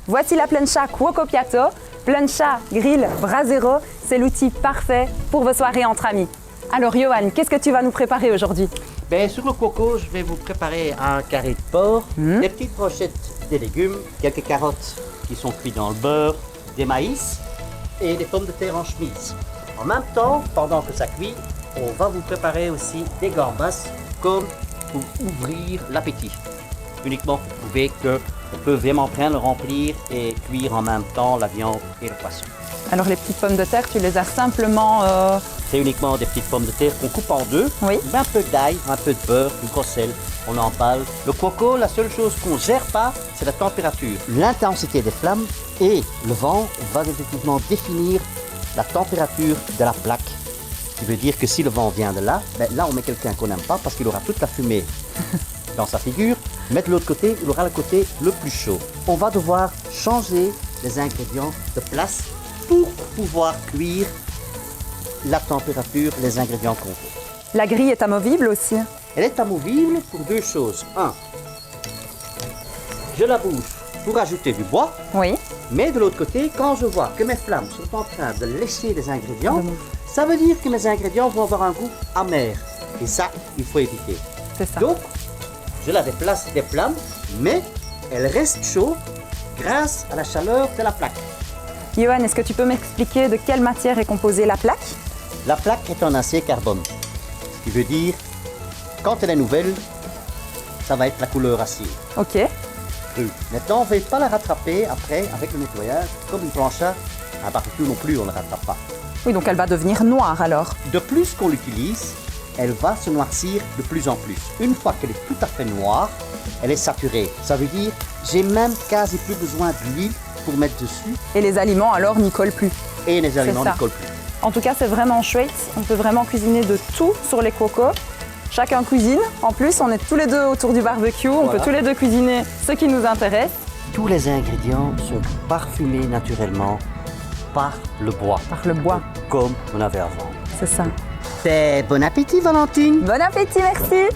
Voici la plancha Cuoco Piatto. Plancha, grill, brasero, c'est l'outil parfait pour vos soirées entre amis. Alors Johan, qu'est-ce que tu vas nous préparer aujourd'hui? Sur le coco, je vais vous préparer un carré de porc, des petites brochettes de légumes, quelques carottes qui sont cuites dans le beurre, des maïs et des pommes de terre en chemise. En même temps, pendant que ça cuit, on va vous préparer aussi des gambas comme pour ouvrir l'appétit. Uniquement, vous pouvez on peut vraiment bien le remplir et cuire en même temps la viande et le poisson. Alors les petites pommes de terre, tu les as simplement... C'est uniquement des petites pommes de terre qu'on coupe en deux, Oui. un peu d'ail, un peu de beurre, du gros sel, on emballe. Le coco, la seule chose qu'on ne gère pas, c'est la température, l'intensité des flammes et le vent va effectivement définir la température de la plaque. Ce qui veut dire que si le vent vient de là, là on met quelqu'un qu'on n'aime pas parce qu'il aura toute la fumée dans sa figure, mais de l'autre côté, il aura le côté le plus chaud. On va devoir changer les ingrédients de place pour pouvoir cuire la température, les ingrédients qu'on veut. La grille est amovible aussi. Elle est amovible pour deux choses. Un, je la bouge pour ajouter du bois, Oui. mais de l'autre côté, quand je vois que mes flammes sont en train de lécher les ingrédients, ça veut dire que mes ingrédients vont avoir un goût amer. Et ça, il faut éviter. C'est ça. Donc, je la déplace des flammes, mais elle reste chaude grâce à la chaleur de la plaque. Johan, est-ce que tu peux m'expliquer de quelle matière est composée la plaque? La plaque est en acier carbone, ce qui veut dire, quand elle est nouvelle, ça va être la couleur acier. Ok. Crue. Maintenant, on ne va pas la rattraper après avec le nettoyage, comme une plancha. Un barbecue non plus, on ne la rattrape pas. Oui, donc elle va devenir noire alors. De plus qu'on l'utilise, elle va se noircir de plus en plus. Une fois qu'elle est tout à fait noire, elle est saturée. Ça veut dire, j'ai même quasi plus besoin d'huile pour mettre dessus. Et les aliments alors n'y collent plus. Et les aliments ça. ne collent plus. En tout cas, c'est vraiment chouette. On peut vraiment cuisiner de tout sur les cocos. Chacun cuisine. En plus, on est tous les deux autour du barbecue. On peut tous les deux cuisiner ce qui nous intéresse. Tous les ingrédients sont parfumés naturellement par le bois. Par le bois. Comme on avait avant. C'est ça. Bon appétit, Valentine! Bon appétit, merci.